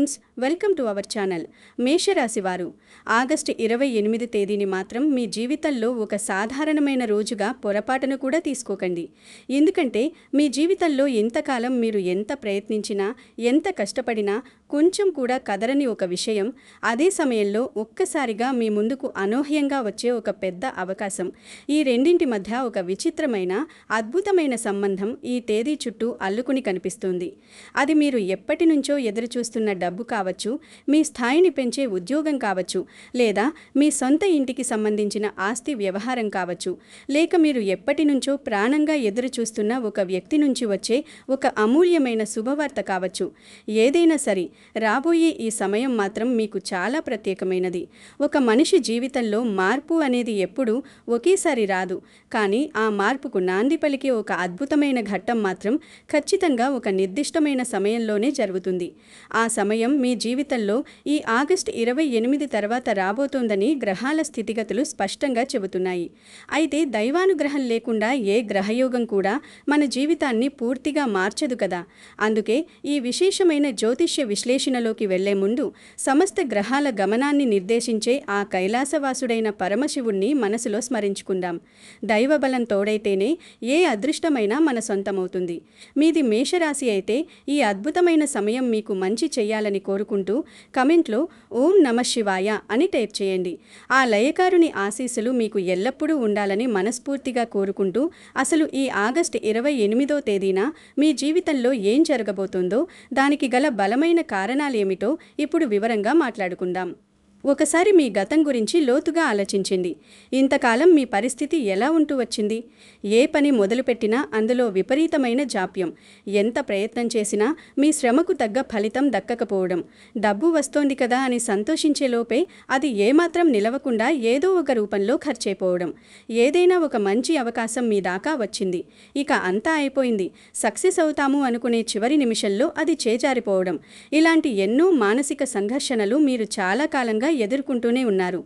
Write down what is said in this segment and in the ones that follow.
Friends, welcome to our channel. మేషరాశి వారు August 28 తేదీని మాత్రం మీ జీవితంలో ఒక సాధారణమైన రోజుగా పొరపాటును కూడా తీసుకోకండి. ఎందుకంటే మీ జీవితంలో ఎంతకాలం మీరు ఎంత ప్రయత్నించినా, ఎంత కష్టపడినా కొంచెం కూడా కదలని ఒక విషయం, అదే సమయంలో ఒక్కసారిగా మీ ముందుకు అనూహ్యంగా వచ్చే ఒక పెద్ద అవకాశం, ఈ రెండింటి మధ్య ఒక విచిత్రమైన అద్భుతమైన సంబంధం ఈ తేదీ చుట్టూ అల్లుకుని కనిపిస్తుంది. అది మీరు ఎప్పటి నుంచో ఎదురుచూస్తున్న డబ్బు కావచ్చు, మీ స్థాయిని పెంచే ఉద్యోగం కావచ్చు, లేదా మీ సొంత ఇంటికి సంబంధించిన ఆస్తి వ్యవహారం కావచ్చు, లేక మీరు ఎప్పటి నుంచో ప్రాణంగా ఎదురుచూస్తున్న ఒక వ్యక్తి నుంచి వచ్చే ఒక అమూల్యమైన శుభవార్త కావచ్చు. ఏదైనా సరే, రాబోయే ఈ సమయం మాత్రం మీకు చాలా ప్రత్యేకమైనది. ఒక మనిషి జీవితంలో మార్పు అనేది ఎప్పుడూ ఒకేసారి రాదు, కానీ ఆ మార్పుకు నాంది పలికే ఒక అద్భుతమైన ఘట్టం మాత్రం ఖచ్చితంగా ఒక నిర్దిష్టమైన సమయంలోనే జరుగుతుంది. ఆ సమయం మీ జీవితంలో ఈ ఆగస్టు 28 తర్వాత రాబోతోందని గ్రహాల స్థితిగతులు స్పష్టంగా చెబుతున్నాయి. అయితే దైవానుగ్రహం లేకుండా ఏ గ్రహయోగం కూడా మన జీవితాన్ని పూర్తిగా మార్చదు కదా. అందుకే ఈ విశేషమైన జ్యోతిష్య విశ్లేషణలోకి వెళ్లే ముందు సమస్త గ్రహాల గమనాన్ని నిర్దేశించే ఆ కైలాసవాసుడైన పరమశివుణ్ణి మనసులో స్మరించుకుందాం. దైవబలం తోడైతేనే ఏ అదృష్టమైనా మన సొంతమవుతుంది. మీది మేషరాశి అయితే ఈ అద్భుతమైన సమయం మీకు మంచి చెయ్యాలని కోరుకుంటూ కమెంట్లో ఓం నమః శివాయ అని టైప్ చేయండి. ఆ లయకారుని ఆశీస్సులు మీకు ఎల్లప్పుడూ ఉండాలని మనస్ఫూర్తిగా కోరుకుంటూ, అసలు ఈ ఆగస్టు 28వ తేదీన మీ జీవితంలో ఏం జరగబోతుందో, దానికి గల బలమైన కారణాలేమిటో ఇప్పుడు వివరంగా మాట్లాడుకుందాం. ఒకసారి మీ గతం గురించి లోతుగా ఆలోచించండి. ఇంతకాలం మీ పరిస్థితి ఎలా ఉంటూ వచ్చింది? ఏ పని మొదలుపెట్టినా అందులో విపరీతమైన జాప్యం, ఎంత ప్రయత్నం చేసినా మీ శ్రమకు తగ్గ ఫలితం దక్కకపోవడం, డబ్బు వస్తోంది కదా అని సంతోషించే లోపే అది ఏమాత్రం నిలవకుండా ఏదో ఒక రూపంలో ఖర్చయిపోవడం, ఏదైనా ఒక మంచి అవకాశం మీ దాకా వచ్చింది, ఇక అంతా అయిపోయింది, సక్సెస్ అవుతాము అనుకునే చివరి నిమిషంలో అది చేజారిపోవడం, ఇలాంటి ఎన్నో మానసిక సంఘర్షణలు మీరు చాలా కాలంగా ఎదుర్కొంటూనే ఉన్నారు.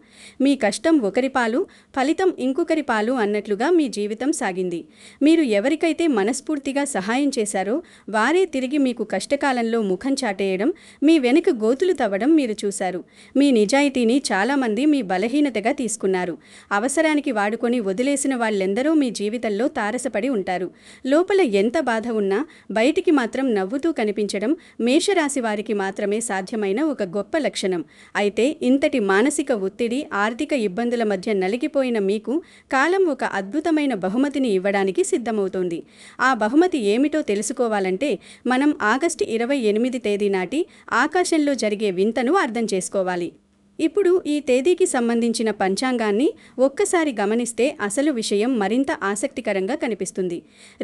మీ కష్టం ఒకరి పాలు, ఫలితం ఇంకొకరి పాలు అన్నట్లుగా మీ జీవితం సాగింది. మీరు ఎవరికైతే మనస్ఫూర్తిగా సహాయం చేశారో వారే తిరిగి మీకు కష్టకాలంలో ముఖం చాటేయడం, మీ వెనుక గోతులు తవ్వడం మీరు చూశారు. మీ నిజాయితీని చాలామంది మీ బలహీనతగా తీసుకున్నారు. అవసరానికి వాడుకొని వదిలేసిన వాళ్ళెందరో మీ జీవితంలో తారసపడి ఉంటారు. లోపల ఎంత బాధ ఉన్నా బయటికి మాత్రం నవ్వుతూ కనిపించడం మేషరాశి వారికి మాత్రమే సాధ్యమైన ఒక గొప్ప లక్షణం. అయితే ఇంతటి మానసిక ఒత్తిడి, ఆర్థిక ఇబ్బందుల మధ్య నలిగిపోయిన మీకు కాలం ఒక అద్భుతమైన బహుమతిని ఇవ్వడానికి సిద్ధమవుతోంది. ఆ బహుమతి ఏమిటో తెలుసుకోవాలంటే మనం ఆగస్టు 28 తేదీ నాటి ఆకాశంలో జరిగే వింతను అర్థం చేసుకోవాలి. ఇప్పుడు ఈ తేదీకి సంబంధించిన పంచాంగాన్ని ఒక్కసారి గమనిస్తే అసలు విషయం మరింత ఆసక్తికరంగా కనిపిస్తుంది.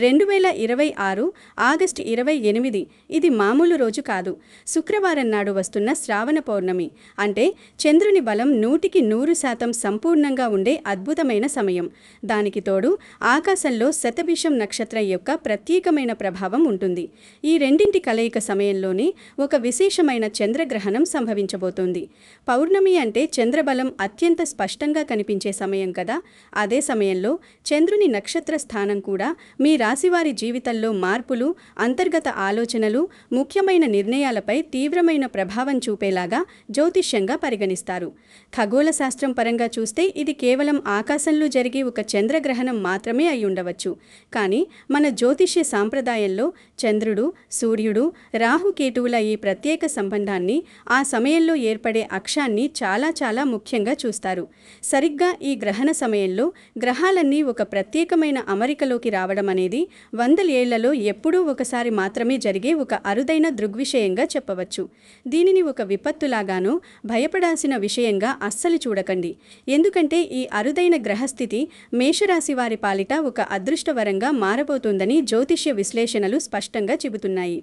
2026 ఆగస్టు 28 ఇది మామూలు రోజు కాదు. శుక్రవారం నాడు వస్తున్న శ్రావణ పౌర్ణమి. అంటే చంద్రుని బలం 100% సంపూర్ణంగా ఉండే అద్భుతమైన సమయం. దానికి తోడు ఆకాశంలో శతభిషం నక్షత్రం యొక్క ప్రత్యేకమైన ప్రభావం ఉంటుంది. ఈ రెండింటి కలయిక సమయంలోనే ఒక విశేషమైన చంద్రగ్రహణం సంభవించబోతోంది. పౌర్ణమి అంటే చంద్రబలం అత్యంత స్పష్టంగా కనిపించే సమయం కదా. అదే సమయంలో చంద్రుని నక్షత్ర స్థానం కూడా మీ రాశివారి జీవితంలో మార్పులు, అంతర్గత ఆలోచనలు, ముఖ్యమైన నిర్ణయాలపై తీవ్రమైన ప్రభావం చూపేలాగా జ్యోతిష్యంగా పరిగణిస్తారు. ఖగోళ శాస్త్రం పరంగా చూస్తే ఇది కేవలం ఆకాశంలో జరిగే ఒక చంద్రగ్రహణం మాత్రమే అయి ఉండవచ్చు. కానీ మన జ్యోతిష్య సాంప్రదాయంలో చంద్రుడు, సూర్యుడు, రాహుకేతువుల ఈ ప్రత్యేక సంబంధాన్ని, ఆ సమయంలో ఏర్పడే అక్షాన్ని చాలా ముఖ్యంగా చూస్తారు. సరిగ్గా ఈ గ్రహణ సమయంలో గ్రహాలన్నీ ఒక ప్రత్యేకమైన అమరికలోకి రావడం అనేది వందల ఏళ్లలో ఎప్పుడూ ఒకసారి మాత్రమే జరిగే ఒక అరుదైన దృగ్విషయంగా చెప్పవచ్చు. దీనిని ఒక విపత్తులాగానో, భయపడాల్సిన విషయంగా అస్సలు చూడకండి. ఎందుకంటే ఈ అరుదైన గ్రహస్థితి మేషరాశి వారి పాలిట ఒక అదృష్టవరంగా మారబోతోందని జ్యోతిష్య విశ్లేషణలు స్పష్టంగా చెబుతున్నాయి.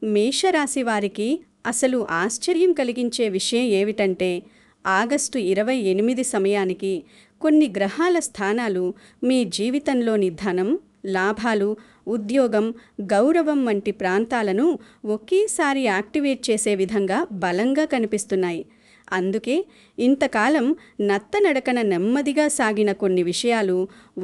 మేషరాశి వారికి అసలు ఆశ్చర్యం కలిగించే విషయం ఏమిటంటే ఆగస్టు 28 సమయానికి కొన్ని గ్రహాల స్థానాలు మీ జీవితంలోని ధనం, లాభాలు, ఉద్యోగం, గౌరవం వంటి ప్రాంతాలను ఒకేసారి యాక్టివేట్ చేసే విధంగా బలంగా కనిపిస్తున్నాయి. అందుకే ఇంతకాలం నత్తనడకన నెమ్మదిగా సాగిన కొన్ని విషయాలు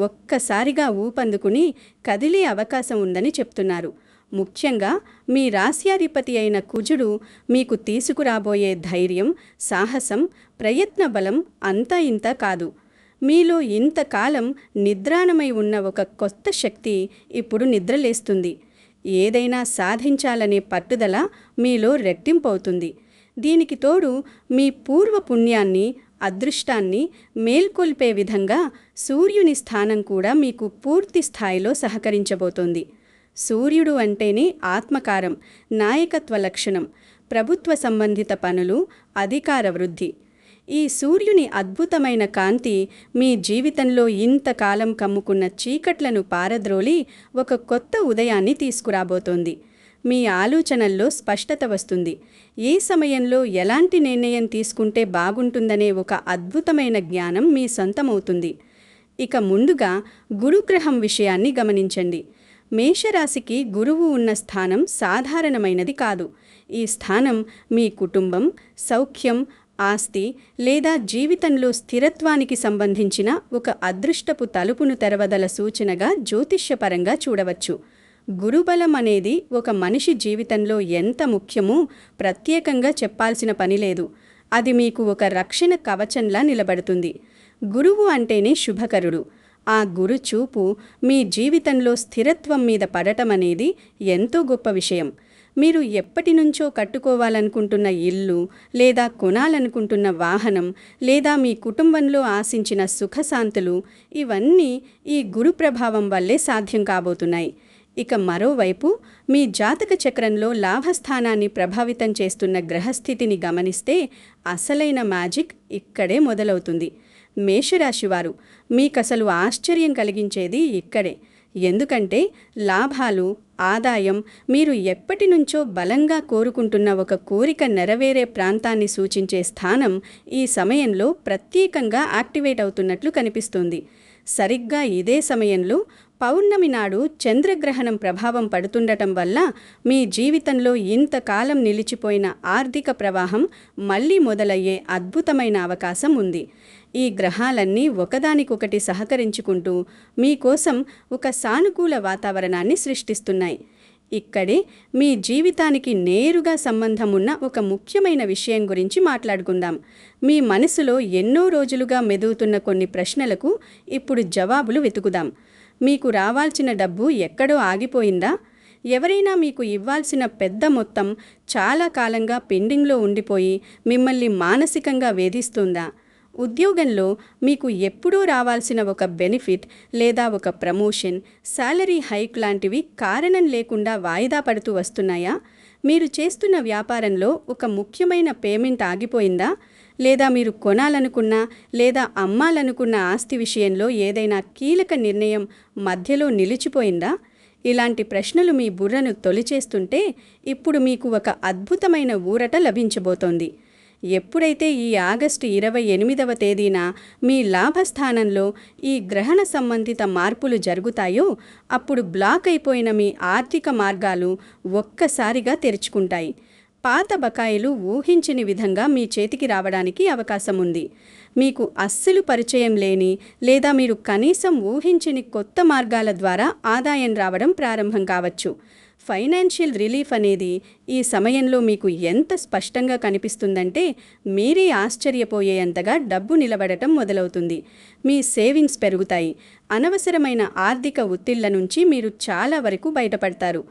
ఒక్కసారిగా ఊపందుకుని కదిలే అవకాశం ఉందని చెప్తున్నారు. ముఖ్యంగా మీ రాశ్యాధిపతి అయిన కుజుడు మీకు తీసుకురాబోయే ధైర్యం, సాహసం, ప్రయత్న బలం అంతా ఇంత కాదు. మీలో ఇంతకాలం నిద్రాణమై ఉన్న ఒక కొత్త శక్తి ఇప్పుడు నిద్రలేస్తుంది. ఏదైనా సాధించాలనే పట్టుదల మీలో రెట్టింపవుతుంది. దీనికి తోడు మీ పూర్వ పుణ్యాన్ని, అదృష్టాన్ని మేల్కొల్పే విధంగా సూర్యుని స్థానం కూడా మీకు పూర్తి స్థాయిలో సహకరించబోతోంది. సూర్యుడు అంటేనే ఆత్మకారం, నాయకత్వ లక్షణం, ప్రభుత్వ సంబంధిత పనులు, అధికార వృద్ధి. ఈ సూర్యుని అద్భుతమైన కాంతి మీ జీవితంలో ఇంతకాలం కమ్ముకున్న చీకట్లను పారద్రోలి ఒక కొత్త ఉదయాన్ని తీసుకురాబోతోంది. మీ ఆలోచనల్లో స్పష్టత వస్తుంది. ఏ సమయంలో ఎలాంటి నిర్ణయం తీసుకుంటే బాగుంటుందనే ఒక అద్భుతమైన జ్ఞానం మీ సొంతమవుతుంది. ఇక ముందుగా గురుగ్రహం విషయాన్ని గమనించండి. మేషరాశికి గురువు ఉన్న స్థానం సాధారణమైనది కాదు. ఈ స్థానం మీ కుటుంబం, సౌఖ్యం, ఆస్తి లేదా జీవితంలో స్థిరత్వానికి సంబంధించిన ఒక అదృష్టపు తలుపును తెరవదల సూచనగా జ్యోతిష్యపరంగా చూడవచ్చు. గురుబలం అనేది ఒక మనిషి జీవితంలో ఎంత ముఖ్యమో ప్రత్యేకంగా చెప్పాల్సిన పనిలేదు. అది మీకు ఒక రక్షణ కవచంలా నిలబడుతుంది. గురువు అంటేనే శుభకరుడు. ఆ గురు చూపు మీ జీవితంలో స్థిరత్వం మీద పడటం అనేది ఎంతో గొప్ప విషయం. మీరు ఎప్పటి నుంచో కట్టుకోవాలనుకుంటున్న ఇల్లు, లేదా కొనాలనుకుంటున్న వాహనం, లేదా మీ కుటుంబంలో ఆశించిన సుఖశాంతులు, ఇవన్నీ ఈ గురు ప్రభావం వల్లే సాధ్యం కాబోతున్నాయి. ఇక మరోవైపు మీ జాతక చక్రంలో లాభస్థానాన్ని ప్రభావితం చేస్తున్న గ్రహస్థితిని గమనిస్తే అసలైన మ్యాజిక్ ఇక్కడే మొదలవుతుంది. మేషరాశివారు, మీకసలు ఆశ్చర్యం కలిగించేది ఇక్కడే. ఎందుకంటే లాభాలు, ఆదాయం, మీరు ఎప్పటి నుంచో బలంగా కోరుకుంటున్న ఒక కోరిక నెరవేరే ప్రాంతాన్ని సూచించే స్థానం ఈ సమయంలో ప్రత్యేకంగా యాక్టివేట్ అవుతున్నట్లు కనిపిస్తుంది. సరిగ్గా ఇదే సమయంలో పౌర్ణమి నాడు చంద్రగ్రహణం ప్రభావం పడుతుండటం వల్ల మీ జీవితంలో ఇంతకాలం నిలిచిపోయిన ఆర్థిక ప్రవాహం మళ్లీ మొదలయ్యే అద్భుతమైన అవకాశం ఉంది. ఈ గ్రహాలన్నీ ఒకదానికొకటి సహకరించుకుంటూ మీకోసం ఒక సానుకూల వాతావరణాన్ని సృష్టిస్తున్నాయి. ఇక్కడే మీ జీవితానికి నేరుగా సంబంధం ఉన్న ఒక ముఖ్యమైన విషయం గురించి మాట్లాడుకుందాం. మీ మనసులో ఎన్నో రోజులుగా మెదులుతున్న కొన్ని ప్రశ్నలకు ఇప్పుడు జవాబులు వెతుకుదాం. మీకు రావాల్సిన డబ్బు ఎక్కడో ఆగిపోయిందా? ఎవరైనా మీకు ఇవ్వాల్సిన పెద్ద మొత్తం చాలా కాలంగా పెండింగ్లో ఉండిపోయి మిమ్మల్ని మానసికంగా వేధిస్తుందా? ఉద్యోగంలో మీకు ఎప్పుడూ రావాల్సిన ఒక బెనిఫిట్ లేదా ఒక ప్రమోషన్, శాలరీ హైక్ లాంటివి కారణం లేకుండా వాయిదా పడుతూ వస్తున్నాయా? మీరు చేస్తున్న వ్యాపారంలో ఒక ముఖ్యమైన పేమెంట్ ఆగిపోయిందా? లేదా మీరు కొనాలనుకున్న లేదా అమ్మాలనుకున్న ఆస్తి విషయంలో ఏదైనా కీలక నిర్ణయం మధ్యలో నిలిచిపోయిందా? ఇలాంటి ప్రశ్నలు మీ బుర్రను తొలిచేస్తుంటే ఇప్పుడు మీకు ఒక అద్భుతమైన ఊరట లభించబోతోంది. ఎప్పుడైతే ఈ ఆగస్టు 28వ తేదీన మీ లాభస్థానంలో ఈ గ్రహణ సంబంధిత మార్పులు జరుగుతాయో అప్పుడు బ్లాక్ అయిపోయిన మీ ఆర్థిక మార్గాలు ఒక్కసారిగా తెరుచుకుంటాయి. పాత బకాయిలు ఊహించని విధంగా మీ చేతికి రావడానికి అవకాశం ఉంది. మీకు అస్సలు పరిచయం లేని లేదా మీరు కనీసం ఊహించని కొత్త మార్గాల ద్వారా ఆదాయం రావడం ప్రారంభం కావచ్చు. ఫైనాన్షియల్ రిలీఫ్ అనేది ఈ సమయంలో మీకు ఎంత స్పష్టంగా కనిపిస్తుందంటే మీరే ఆశ్చర్యపోయేంతగా డబ్బు నిలబడటం మొదలవుతుంది. మీ సేవింగ్స్ పెరుగుతాయి. అనవసరమైన ఆర్థిక ఒత్తిళ్ల నుంచి మీరు చాలా వరకు బయటపడతారు.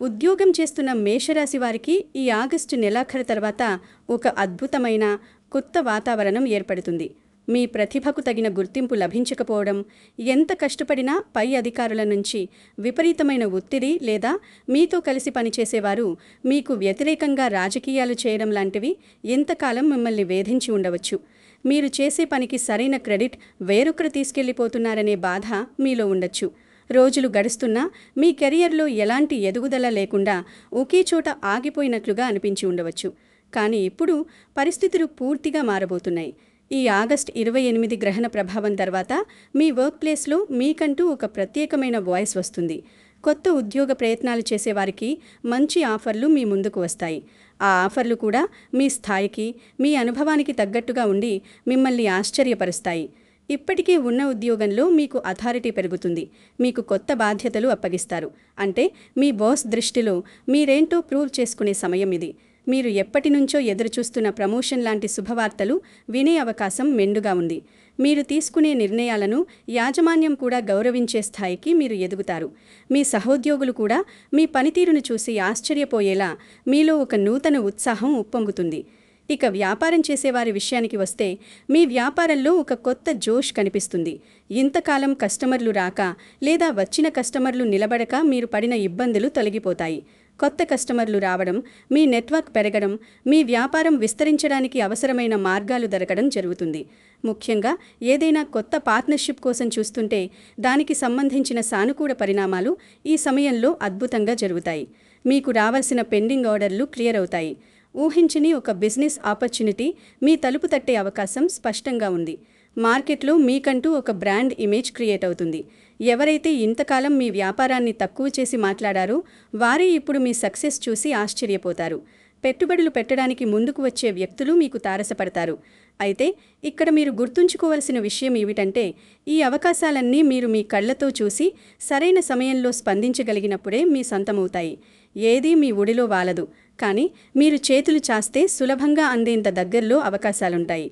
ఉద్యోగం చేస్తున్న మేషరాశి వారికి ఈ ఆగస్టు నెలాఖరు తర్వాత ఒక అద్భుతమైన కొత్త వాతావరణం ఏర్పడుతుంది. మీ ప్రతిభకు తగిన గుర్తింపు లభించకపోవడం, ఎంత కష్టపడినా పై అధికారుల నుంచి విపరీతమైన ఒత్తిడి లేదా మీతో కలిసి పనిచేసేవారు మీకు వ్యతిరేకంగా రాజకీయాలు చేయడం లాంటివి ఎంతకాలం మిమ్మల్ని వేధించి ఉండవచ్చు. మీరు చేసే పనికి సరైన క్రెడిట్ వేరొకరు తీసుకెళ్లిపోతున్నారనే బాధ మీలో ఉండొచ్చు. రోజులు గడుస్తున్నా మీ కెరియర్లో ఎలాంటి ఎదుగుదల లేకుండా ఒకే చోట ఆగిపోయినట్లుగా అనిపించి ఉండవచ్చు. కానీ ఇప్పుడు పరిస్థితులు పూర్తిగా మారబోతున్నాయి. ఈ ఆగస్టు 28 గ్రహణ ప్రభావం తర్వాత మీ వర్క్ ప్లేస్లో మీకంటూ ఒక ప్రత్యేకమైన వాయిస్ వస్తుంది. కొత్త ఉద్యోగ ప్రయత్నాలు చేసేవారికి మంచి ఆఫర్లు మీ ముందుకు వస్తాయి. ఆ ఆఫర్లు కూడా మీ స్థాయికి, మీ అనుభవానికి తగ్గట్టుగా ఉండి మిమ్మల్ని ఆశ్చర్యపరుస్తాయి. ఇప్పటికే ఉన్న ఉద్యోగంలో మీకు అథారిటీ పెరుగుతుంది. మీకు కొత్త బాధ్యతలు అప్పగిస్తారు. అంటే మీ బాస్ దృష్టిలో మీరేంటో ప్రూవ్ చేసుకునే సమయం ఇది. మీరు ఎప్పటినుంచో ఎదురుచూస్తున్న ప్రమోషన్ లాంటి శుభవార్తలు వినే అవకాశం మెండుగా ఉంది. మీరు తీసుకునే నిర్ణయాలను యాజమాన్యం కూడా గౌరవించే స్థాయికి మీరు ఎదుగుతారు. మీ సహోద్యోగులు కూడా మీ పనితీరును చూసి ఆశ్చర్యపోయేలా మీలో ఒక నూతన ఉత్సాహం ఉప్పొంగుతుంది. ఇక వ్యాపారం చేసేవారి విషయానికి వస్తే మీ వ్యాపారంలో ఒక కొత్త జోష్ కనిపిస్తుంది. ఇంతకాలం కస్టమర్లు రాక లేదా వచ్చిన కస్టమర్లు నిలబడక మీరు పడిన ఇబ్బందులు తొలగిపోతాయి. కొత్త కస్టమర్లు రావడం, మీ నెట్వర్క్ పెరగడం, మీ వ్యాపారం విస్తరించడానికి అవసరమైన మార్గాలు దొరకడం జరుగుతుంది. ముఖ్యంగా ఏదైనా కొత్త పార్ట్నర్షిప్ కోసం చూస్తుంటే దానికి సంబంధించిన సానుకూల పరిణామాలు ఈ సమయంలో అద్భుతంగా జరుగుతాయి. మీకు రావాల్సిన పెండింగ్ ఆర్డర్లు క్లియర్ అవుతాయి. ఊహించని ఒక బిజినెస్ ఆపర్చునిటీ మీ తలుపు తట్టే అవకాశం స్పష్టంగా ఉంది. మార్కెట్లో మీకంటూ ఒక బ్రాండ్ ఇమేజ్ క్రియేట్ అవుతుంది. ఎవరైతే ఇంతకాలం మీ వ్యాపారాన్ని తక్కువ చేసి మాట్లాడారో వారే ఇప్పుడు మీ సక్సెస్ చూసి ఆశ్చర్యపోతారు. పెట్టుబడులు పెట్టడానికి ముందుకు వచ్చే వ్యక్తులు మీకు తారసపడతారు. అయితే ఇక్కడ మీరు గుర్తుంచుకోవలసిన విషయం ఏమిటంటే ఈ అవకాశాలన్నీ మీరు మీ కళ్లతో చూసి సరైన సమయంలో స్పందించగలిగినప్పుడే మీ సొంతమవుతాయి. ఏదీ మీ ఒడిలో వాలదు, కానీ మీరు చేతులు చాస్తే సులభంగా అందేంత దగ్గరలో అవకాశాలుంటాయి.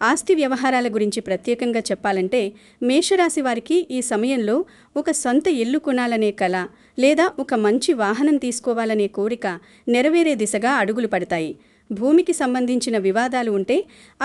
ఆస్తి వ్యవహారాల గురించి ప్రత్యేకంగా చెప్పాలంటే మేషరాశి వారికి ఈ సమయంలో ఒక సొంత ఇల్లు కొనాలనే కల లేదా ఒక మంచి వాహనం తీసుకోవాలనే కోరిక నెరవేరే దిశగా అడుగులు పడతాయి. భూమికి సంబంధించిన వివాదాలు ఉంటే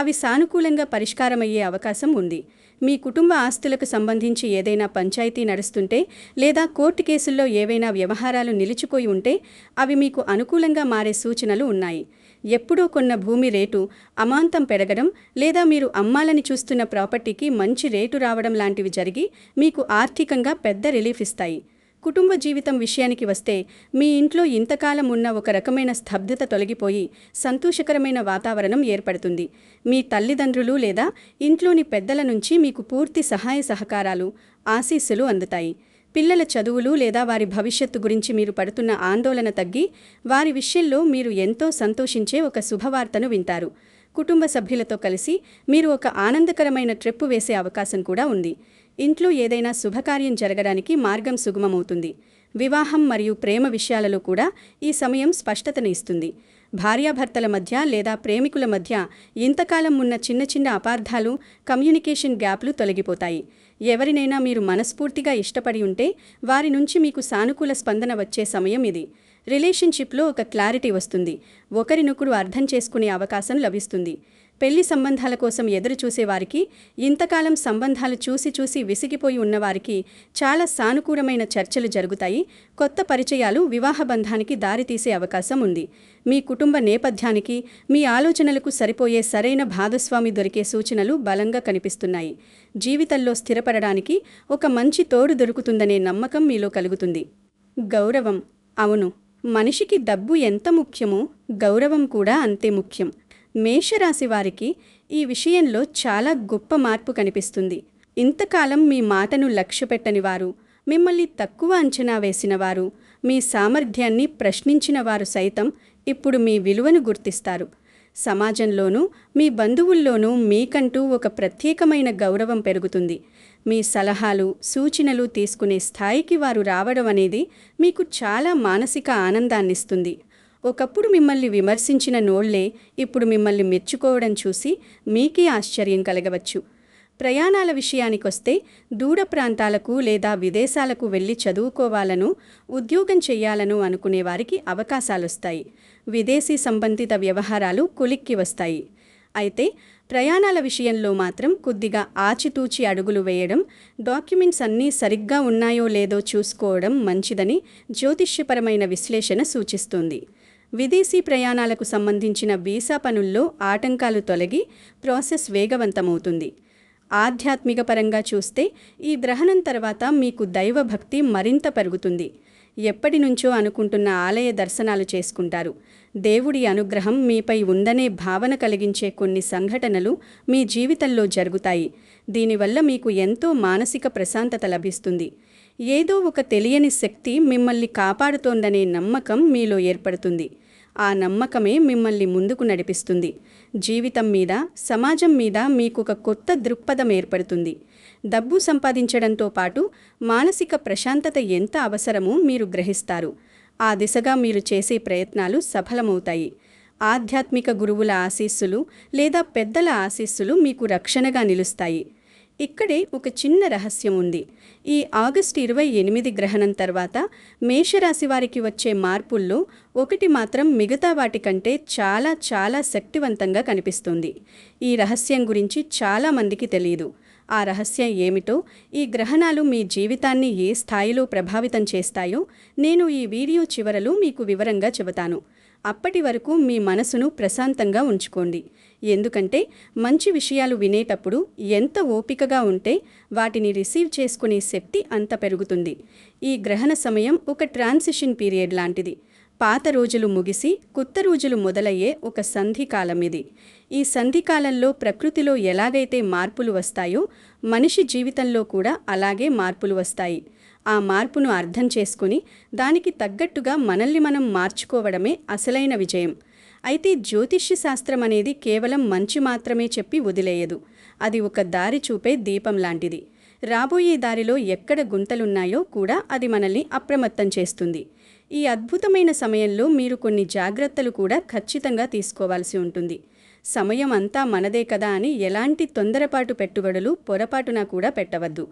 అవి సానుకూలంగా పరిష్కారమయ్యే అవకాశం ఉంది. మీ కుటుంబ ఆస్తులకు సంబంధించి ఏదైనా పంచాయతీ నడుస్తుంటే లేదా కోర్టు కేసుల్లో ఏవైనా వ్యవహారాలు నిలిచిపోయి ఉంటే అవి మీకు అనుకూలంగా మారే సూచనలు ఉన్నాయి. ఎప్పుడో కొన్న భూమి రేటు అమాంతం పెరగడం లేదా మీరు అమ్మాలని చూస్తున్న ప్రాపర్టీకి మంచి రేటు రావడం లాంటివి జరిగి మీకు ఆర్థికంగా పెద్ద రిలీఫ్ ఇస్తాయి. కుటుంబ జీవితం విషయానికి వస్తే మీ ఇంట్లో ఇంతకాలం ఉన్న ఒక రకమైన స్తబ్దత తొలగిపోయి సంతోషకరమైన వాతావరణం ఏర్పడుతుంది. మీ తల్లిదండ్రులు లేదా ఇంట్లోని పెద్దల నుంచి మీకు పూర్తి సహాయ సహకారాలు, ఆశీస్సులు అందుతాయి. పిల్లల చదువులు లేదా వారి భవిష్యత్తు గురించి మీరు పడుతున్న ఆందోళన తగ్గి వారి విషయంలో మీరు ఎంతో సంతోషించే ఒక శుభవార్తను వింటారు. కుటుంబ సభ్యులతో కలిసి మీరు ఒక ఆనందకరమైన ట్రిప్ వేసే అవకాశం కూడా ఉంది. ఇంట్లో ఏదైనా శుభకార్యం జరగడానికి మార్గం సుగమమవుతుంది. వివాహం మరియు ప్రేమ విషయాలలో కూడా ఈ సమయం స్పష్టతను ఇస్తుంది. భార్యాభర్తల మధ్య లేదా ప్రేమికుల మధ్య ఇంతకాలం ఉన్న చిన్న చిన్న అపార్థాలు, కమ్యూనికేషన్ గ్యాప్లు తొలగిపోతాయి. ఎవరినైనా మీరు మనస్ఫూర్తిగా ఇష్టపడి ఉంటే వారి నుంచి మీకు సానుకూల స్పందన వచ్చే సమయం ఇది. రిలేషన్షిప్లో ఒక క్లారిటీ వస్తుంది. ఒకరినొకరు అర్థం చేసుకునే అవకాశం లభిస్తుంది. పెళ్లి సంబంధాల కోసం ఎదురు చూసేవారికి, ఇంతకాలం సంబంధాలు చూసి విసిగిపోయి ఉన్నవారికి చాలా సానుకూలమైన చర్చలు జరుగుతాయి. కొత్త పరిచయాలు వివాహ బంధానికి దారితీసే అవకాశం ఉంది. మీ కుటుంబ నేపథ్యానికి, మీ ఆలోచనలకు సరిపోయే సరైన భాగస్వామి దొరికే సూచనలు బలంగా కనిపిస్తున్నాయి. జీవితంలో స్థిరపడడానికి ఒక మంచి తోడు దొరుకుతుందనే నమ్మకం మీలో కలుగుతుంది. గౌరవం. అవును, మనిషికి డబ్బు ఎంత ముఖ్యమో గౌరవం కూడా అంతే ముఖ్యం. మేషరాశి వారికి ఈ విషయంలో చాలా గొప్ప మార్పు కనిపిస్తుంది. ఇంతకాలం మీ మాటను లక్ష్యపెట్టని వారు, మిమ్మల్ని తక్కువ అంచనా వేసిన వారు, మీ సామర్థ్యాన్ని ప్రశ్నించిన వారు సైతం ఇప్పుడు మీ విలువను గుర్తిస్తారు. సమాజంలోనూ మీ బంధువుల్లోనూ మీకంటూ ఒక ప్రత్యేకమైన గౌరవం పెరుగుతుంది. మీ సలహాలు, సూచనలు తీసుకునే స్థాయికి వారు రావడం అనేది మీకు చాలా మానసిక ఆనందాన్నిస్తుంది. ఒకప్పుడు మిమ్మల్ని విమర్శించిన నోళ్లే ఇప్పుడు మిమ్మల్ని మెచ్చుకోవడం చూసి మీకే ఆశ్చర్యం కలగవచ్చు. ప్రయాణాల విషయానికొస్తే దూర ప్రాంతాలకు లేదా విదేశాలకు వెళ్ళి చదువుకోవాలను, ఉద్యోగం చెయ్యాలను అనుకునే వారికి అవకాశాలొస్తాయి. విదేశీ సంబంధిత వ్యవహారాలు కొలిక్కి వస్తాయి. అయితే ప్రయాణాల విషయంలో మాత్రం కొద్దిగా ఆచితూచి అడుగులు వేయడం, డాక్యుమెంట్స్ అన్నీ సరిగ్గా ఉన్నాయో లేదో చూసుకోవడం మంచిదని జ్యోతిష్యపరమైన విశ్లేషణ సూచిస్తుంది. విదేశీ ప్రయాణాలకు సంబంధించిన వీసా పనుల్లో ఆటంకాలు తొలగి ప్రాసెస్ వేగవంతమవుతుంది. ఆధ్యాత్మిక పరంగా చూస్తే ఈ గ్రహణం తర్వాత మీకు దైవభక్తి మరింత పెరుగుతుంది. ఎప్పటి నుంచో అనుకుంటున్న ఆలయ దర్శనాలు చేసుకుంటారు. దేవుడి అనుగ్రహం మీపై ఉందనే భావన కలిగించే కొన్ని సంఘటనలు మీ జీవితంలో జరుగుతాయి. దీనివల్ల మీకు ఎంతో మానసిక ప్రశాంతత లభిస్తుంది. ఏదో ఒక తెలియని శక్తి మిమ్మల్ని కాపాడుతోందనే నమ్మకం మీలో ఏర్పడుతుంది. ఆ నమ్మకమే మిమ్మల్ని ముందుకు నడిపిస్తుంది. జీవితం మీద, సమాజం మీద మీకు ఒక కొత్త దృక్పథం ఏర్పడుతుంది. డబ్బు సంపాదించడంతో పాటు మానసిక ప్రశాంతత ఎంత అవసరమో మీరు గ్రహిస్తారు. ఆ దిశగా మీరు చేసే ప్రయత్నాలు సఫలమవుతాయి. ఆధ్యాత్మిక గురువుల ఆశీస్సులు లేదా పెద్దల ఆశీస్సులు మీకు రక్షణగా నిలుస్తాయి. ఇక్కడే ఒక చిన్న రహస్యం ఉంది. ఈ ఆగస్టు 28 గ్రహణం తర్వాత మేషరాశి వారికి వచ్చే మార్పుల్లో ఒకటి మాత్రం మిగతా వాటి కంటే చాలా చాలా శక్తివంతంగా కనిపిస్తుంది. ఈ రహస్యం గురించి చాలామందికి తెలియదు. ఆ రహస్యం ఏమిటో, ఈ గ్రహణాలు మీ జీవితాన్ని ఏ స్థాయిలో ప్రభావితం చేస్తాయో నేను ఈ వీడియో చివరలో మీకు వివరంగా చెబుతాను. అప్పటి వరకు మీ మనసును ప్రశాంతంగా ఉంచుకోండి. ఎందుకంటే మంచి విషయాలు వినేటప్పుడు ఎంత ఓపికగా ఉంటే వాటిని రిసీవ్ చేసుకునే శక్తి అంత పెరుగుతుంది. ఈ గ్రహణ సమయం ఒక ట్రాన్సిషన్ పీరియడ్ లాంటిది. పాత రోజులు ముగిసి కొత్త రోజులు మొదలయ్యే ఒక సంధికాలం ఇది. ఈ సంధికాలంలో ప్రకృతిలో ఎలాగైతే మార్పులు వస్తాయో మనిషి జీవితంలో కూడా అలాగే మార్పులు వస్తాయి. ఆ మార్పును అర్థం చేసుకుని దానికి తగ్గట్టుగా మనల్ని మనం మార్చుకోవడమే అసలైన విజయం. అయితే జ్యోతిష్య శాస్త్రం అనేది కేవలం మంచి మాత్రమే చెప్పి వదిలేయదు. అది ఒక దారి చూపే దీపం లాంటిది. రాబోయే దారిలో ఎక్కడ గుంతలున్నాయో కూడా అది మనల్ని అప్రమత్తం చేస్తుంది. ఈ అద్భుతమైన సమయంలో మీరు కొన్ని జాగ్రత్తలు కూడా ఖచ్చితంగా తీసుకోవాల్సి ఉంటుంది. సమయం అంతా మనదే కదా అని ఎలాంటి తొందరపాటు పెట్టుబడులు పొరపాటున కూడా పెట్టవద్దు.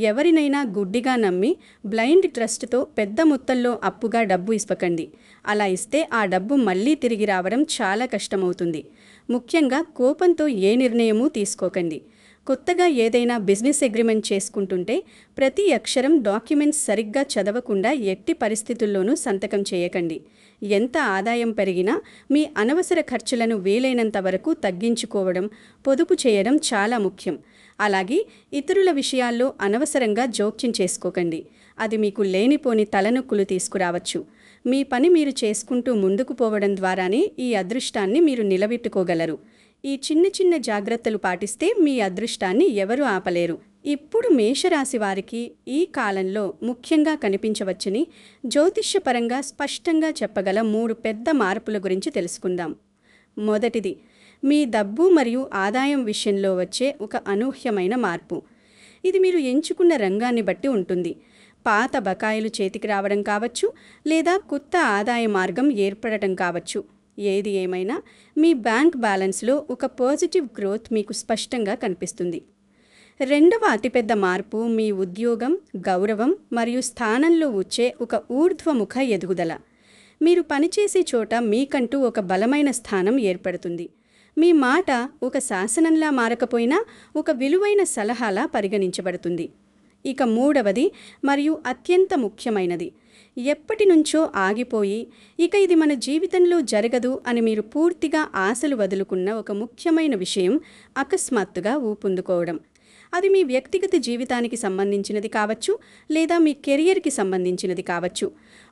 ఎవరినైనా గుడ్డిగా నమ్మి బ్లైండ్ ట్రస్ట్తో పెద్ద మొత్తంలో అప్పుగా డబ్బు ఇవ్వకండి. అలా ఇస్తే ఆ డబ్బు మళ్ళీ తిరిగి రావడం చాలా కష్టమవుతుంది. ముఖ్యంగా కోపంతో ఏ నిర్ణయమూ తీసుకోకండి. కొత్తగా ఏదైనా బిజినెస్ అగ్రిమెంట్ చేసుకుంటుంటే ప్రతి అక్షరం డాక్యుమెంట్స్ సరిగ్గా చదవకుండా ఎట్టి పరిస్థితుల్లోనూ సంతకం చేయకండి. ఎంత ఆదాయం పెరిగినా మీ అనవసర ఖర్చులను వీలైనంత వరకు తగ్గించుకోవడం, పొదుపు చేయడం చాలా ముఖ్యం. అలాగే ఇతరుల విషయాల్లో అనవసరంగా జోక్యం చేసుకోకండి. అది మీకు లేనిపోని తలనొప్పులు తీసుకురావచ్చు. మీ పని మీరు చేసుకుంటూ ముందుకు పోవడం ద్వారానే ఈ అదృష్టాన్ని మీరు నిలబెట్టుకోగలరు. ఈ చిన్న చిన్న జాగ్రత్తలు పాటిస్తే మీ అదృష్టాన్ని ఎవరూ ఆపలేరు. ఇప్పుడు మేషరాశి వారికి ఈ కాలంలో ముఖ్యంగా కనిపించవచ్చని జ్యోతిష్యపరంగా స్పష్టంగా చెప్పగల 3 పెద్ద మార్పుల గురించి తెలుసుకుందాం. మొదటిది, మీ డబ్బు మరియు ఆదాయం విషయంలో వచ్చే ఒక అనూహ్యమైన మార్పు. ఇది మీరు ఎంచుకున్న రంగాన్ని బట్టి ఉంటుంది. పాత బకాయిలు చేతికి రావడం కావచ్చు, లేదా కొత్త ఆదాయ మార్గం ఏర్పడటం కావచ్చు. ఏది ఏమైనా మీ బ్యాంక్ బ్యాలెన్స్లో ఒక పాజిటివ్ గ్రోత్ మీకు స్పష్టంగా కనిపిస్తుంది. రెండవ అతిపెద్ద మార్పు మీ ఉద్యోగం, గౌరవం మరియు స్థానంలో వచ్చే ఒక ఊర్ధ్వముఖ ఎదుగుదల. మీరు పనిచేసే చోట మీకంటూ ఒక బలమైన స్థానం ఏర్పడుతుంది. మీ మాట ఒక శాసనంలా మారకపోయినా ఒక విలువైన సలహాలా పరిగణించబడుతుంది. ఇక మూడవది మరియు అత్యంత ముఖ్యమైనది, ఎప్పటి నుంచో ఆగిపోయి ఇక ఇది మన జీవితంలో జరగదు అని మీరు పూర్తిగా ఆశలు వదులుకున్న ఒక ముఖ్యమైన విషయం అకస్మాత్తుగా ఊపందుకోవడం. అది మీ వ్యక్తిగత జీవితానికి సంబంధించినది కావచ్చు, లేదా మీ కెరియర్కి సంబంధించినది కావచ్చు.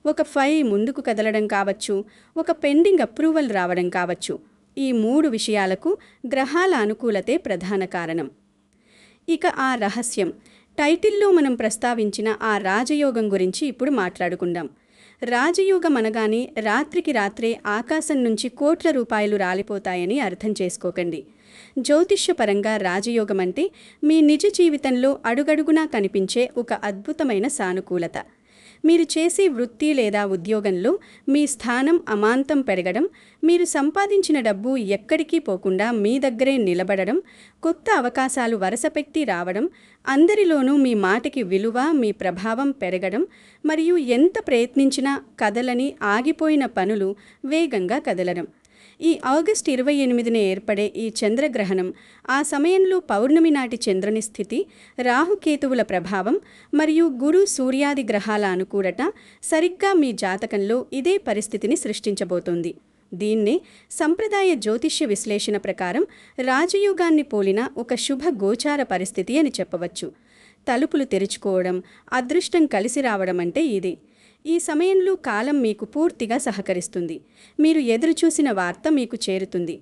ఒక ఫైల్ ముందుకు కదలడం కావచ్చు, ఒక పెండింగ్ అప్రూవల్ రావడం కావచ్చు. ఈ 3 విషయాలకు గ్రహాల అనుకూలతే ప్రధాన కారణం. ఇక ఆ రహస్యం, టైటిల్లో మనం ప్రస్తావించిన ఆ రాజయోగం గురించి ఇప్పుడు మాట్లాడుకుందాం. రాజయోగం అనగానే రాత్రికి రాత్రే ఆకాశం నుంచి కోట్ల రూపాయలు రాలిపోతాయని అర్థం చేసుకోకండి. జ్యోతిష్యపరంగా రాజయోగం అంటే మీ నిజ జీవితంలో అడుగడుగునా కనిపించే ఒక అద్భుతమైన సానుకూలత. మీరు చేసే వృత్తి లేదా ఉద్యోగంలో మీ స్థానం అమాంతం పెరగడం, మీరు సంపాదించిన డబ్బు ఎక్కడికి పోకుండా మీ దగ్గరే నిలబడడం, కొత్త అవకాశాలు వరుసపెట్టి రావడం, అందరిలోనూ మీ మాటకి విలువ, మీ ప్రభావం పెరగడం, మరియు ఎంత ప్రయత్నించినా కదలని ఆగిపోయిన పనులు వేగంగా కదలడం. ఈ ఆగస్టు 28న ఏర్పడే ఈ చంద్రగ్రహణం, ఆ సమయంలో పౌర్ణమి నాటి చంద్రుని స్థితి, రాహుకేతువుల ప్రభావం మరియు గురు సూర్యాది గ్రహాల అనుకూలత సరిగ్గా మీ జాతకంలో ఇదే పరిస్థితిని సృష్టించబోతోంది. దీన్నే సంప్రదాయ జ్యోతిష్య విశ్లేషణ ప్రకారం రాజయోగాన్ని పోలిన ఒక శుభ గోచార పరిస్థితి అని చెప్పవచ్చు. తలుపులు తెరుచుకోవడం, అదృష్టం కలిసి రావడం అంటే ఇదే. ఈ సమయంలో కాలం మీకు పూర్తిగా సహకరిస్తుంది. మీరు ఎదురుచూసిన వార్త మీకు చేరుతుంది.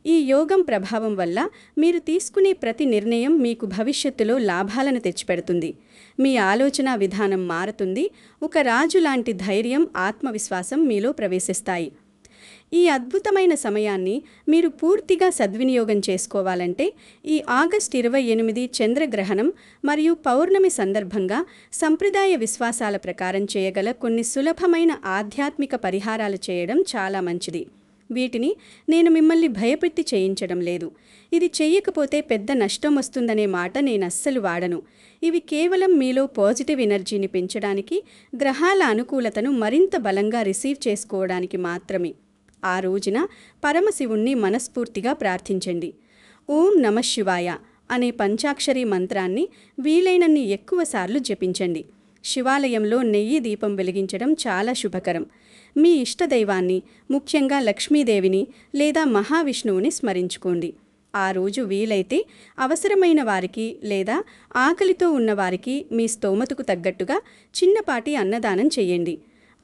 ఈ యోగం ప్రభావం వల్ల మీరు తీసుకునే ప్రతి నిర్ణయం మీకు భవిష్యత్తులో లాభాలను తెచ్చిపెడుతుంది. మీ ఆలోచన విధానం మారుతుంది. ఒక రాజు లాంటి ధైర్యం, ఆత్మవిశ్వాసం మీలో ప్రవేశిస్తాయి. ఈ అద్భుతమైన సమయాన్ని మీరు పూర్తిగా సద్వినియోగం చేసుకోవాలంటే ఈ ఆగస్టు 28 చంద్రగ్రహణం మరియు పౌర్ణమి సందర్భంగా సంప్రదాయ విశ్వాసాల ప్రకారం చేయగల కొన్ని సులభమైన ఆధ్యాత్మిక పరిహారాలు చేయడం చాలా మంచిది. వీటిని నేను మిమ్మల్ని భయపెట్టి చేయించడం లేదు. ఇది చెయ్యకపోతే పెద్ద నష్టం వస్తుందనే మాట నేనస్సలు వాడను. ఇవి కేవలం మీలో పాజిటివ్ ఎనర్జీని పెంచడానికి, గ్రహాల అనుకూలతను మరింత బలంగా రిసీవ్ చేసుకోవడానికి మాత్రమే. ఆ రోజున పరమశివుణ్ణి మనస్ఫూర్తిగా ప్రార్థించండి. ఓం నమః శివాయ అనే పంచాక్షరీ మంత్రాన్ని వీలైనన్ని ఎక్కువసార్లు జపించండి. శివాలయంలో నెయ్యి దీపం వెలిగించడం చాలా శుభకరం. మీ ఇష్టదైవాన్ని, ముఖ్యంగా లక్ష్మీదేవిని లేదా మహావిష్ణువుని స్మరించుకోండి. ఆ రోజు వీలైతే అవసరమైన వారికి లేదా ఆకలితో ఉన్నవారికి మీ స్తోమతకు తగ్గట్టుగా చిన్నపాటి అన్నదానం చెయ్యండి.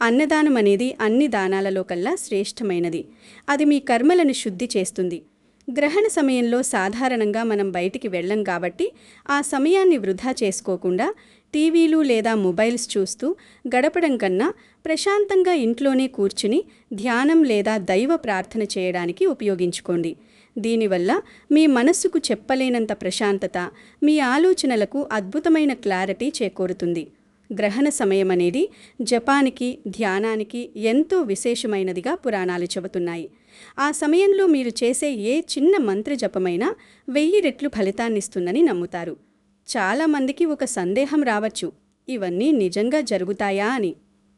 అన్నదానం అనేది అన్ని దానాలలో కల్లా శ్రేష్టమైనది. అది మీ కర్మలను శుద్ధి చేస్తుంది. గ్రహణ సమయంలో సాధారణంగా మనం బయటికి వెళ్ళం కాబట్టి ఆ సమయాన్ని వృధా చేసుకోకుండా టీవీలు లేదా మొబైల్స్ చూస్తూ గడపడం కన్నా ప్రశాంతంగా ఇంట్లోనే కూర్చుని ధ్యానం లేదా దైవ ప్రార్థన చేయడానికి ఉపయోగించుకోండి. దీనివల్ల మీ మనస్సుకు చెప్పలేనంత ప్రశాంతత, మీ ఆలోచనలకు అద్భుతమైన క్లారిటీ చేకూరుతుంది. గ్రహణ సమయం అనేది జపానికి, ధ్యానానికి ఎంతో విశేషమైనదిగా పురాణాలు చెబుతున్నాయి. ఆ సమయంలో మీరు చేసే ఏ చిన్న మంత్ర జపమైనా 1000 రెట్లు ఫలితాన్నిస్తుందని నమ్ముతారు. చాలామందికి ఒక సందేహం రావచ్చు, ఇవన్నీ నిజంగా జరుగుతాయా అని.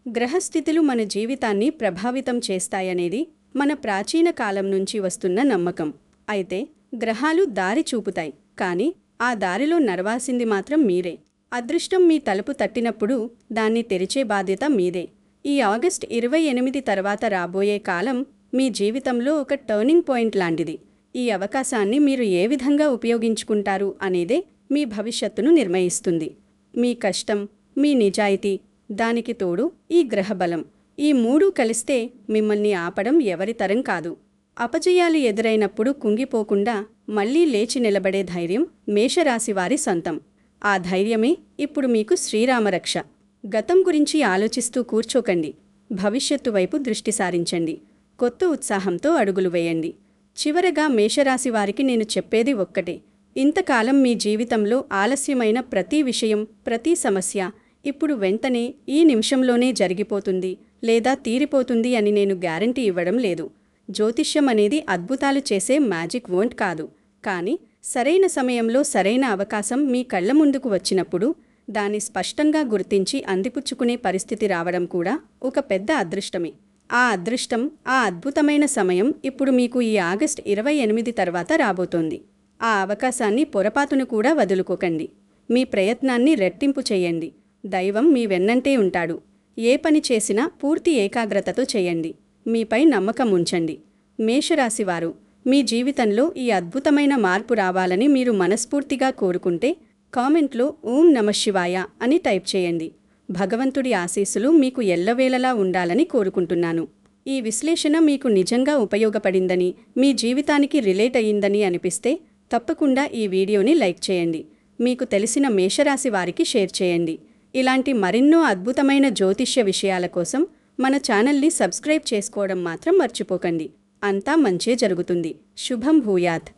గ్రహస్థితులు మన జీవితాన్ని ప్రభావితం చేస్తాయనేది మన ప్రాచీన కాలం నుంచి వస్తున్న నమ్మకం. అయితే గ్రహాలు దారి చూపుతాయి, కానీ ఆ దారిలో నడవాల్సింది మాత్రం మీరే. అదృష్టం మీ తలుపు తట్టినప్పుడు దాన్ని తెరిచే బాధ్యత మీదే. ఈ ఆగస్టు 28 తర్వాత రాబోయే కాలం మీ జీవితంలో ఒక టర్నింగ్ పాయింట్ లాంటిది. ఈ అవకాశాన్ని మీరు ఏ విధంగా ఉపయోగించుకుంటారు అనేదే మీ భవిష్యత్తును నిర్ణయిస్తుంది. మీ కష్టం, మీ నిజాయితీ, దానికి తోడు ఈ గ్రహబలం, ఈ మూడూ కలిస్తే మిమ్మల్ని ఆపడం ఎవరి తరం కాదు. అపజయాలు ఎదురైనప్పుడు కుంగిపోకుండా మళ్లీ లేచి నిలబడే ధైర్యం మేషరాశివారి సొంతం. ఆ ధైర్యమే ఇప్పుడు మీకు శ్రీరామరక్ష. గతం గురించి ఆలోచిస్తూ కూర్చోకండి. భవిష్యత్తు వైపు దృష్టి సారించండి. కొత్త ఉత్సాహంతో అడుగులు వేయండి. చివరగా మేషరాశివారికి నేను చెప్పేది ఒక్కటే. ఇంతకాలం మీ జీవితంలో ఆలస్యమైన ప్రతి విషయం, ప్రతి సమస్య ఇప్పుడు వెంటనే ఈ నిమిషంలోనే జరిగిపోతుంది లేదా తీరిపోతుంది అని నేను గ్యారంటీ ఇవ్వడం లేదు. జ్యోతిష్యం అనేది అద్భుతాలు చేసే మ్యాజిక్ వాండ్ కాదు. కానీ సరైన సమయంలో సరైన అవకాశం మీ కళ్ల ముందుకు వచ్చినప్పుడు దాన్ని స్పష్టంగా గుర్తించి అందిపుచ్చుకునే పరిస్థితి రావడం కూడా ఒక పెద్ద అదృష్టమే. ఆ అదృష్టం, ఆ అద్భుతమైన సమయం ఇప్పుడు మీకు ఈ ఆగస్టు 28 తర్వాత రాబోతోంది. ఆ అవకాశాన్ని పొరపాటును కూడా వదులుకోకండి. మీ ప్రయత్నాన్ని రెట్టింపు చేయండి. దైవం మీ వెన్నంటే ఉంటాడు. ఏ పని చేసినా పూర్తి ఏకాగ్రతతో చేయండి. మీపై నమ్మకం ఉంచండి. మేషరాశివారు, మీ జీవితంలో ఈ అద్భుతమైన మార్పు రావాలని మీరు మనస్ఫూర్తిగా కోరుకుంటే కామెంట్లో ఓం నమః శివాయ అని టైప్ చేయండి. భగవంతుడి ఆశీస్సులు మీకు ఎల్లవేళలా ఉండాలని కోరుకుంటున్నాను. ఈ విశ్లేషణ మీకు నిజంగా ఉపయోగపడిందని, మీ జీవితానికి రిలేట్ అయ్యిందని అనిపిస్తే తప్పకుండా ఈ వీడియోని లైక్ చేయండి. మీకు తెలిసిన మేషరాశి వారికి షేర్ చేయండి. ఇలాంటి మరెన్నో అద్భుతమైన జ్యోతిష్య విషయాల కోసం మన ఛానల్ని సబ్స్క్రైబ్ చేసుకోవడం మాత్రం మర్చిపోకండి. అంతా మంచే జరుగుతుంది. శుభం భూయాత్.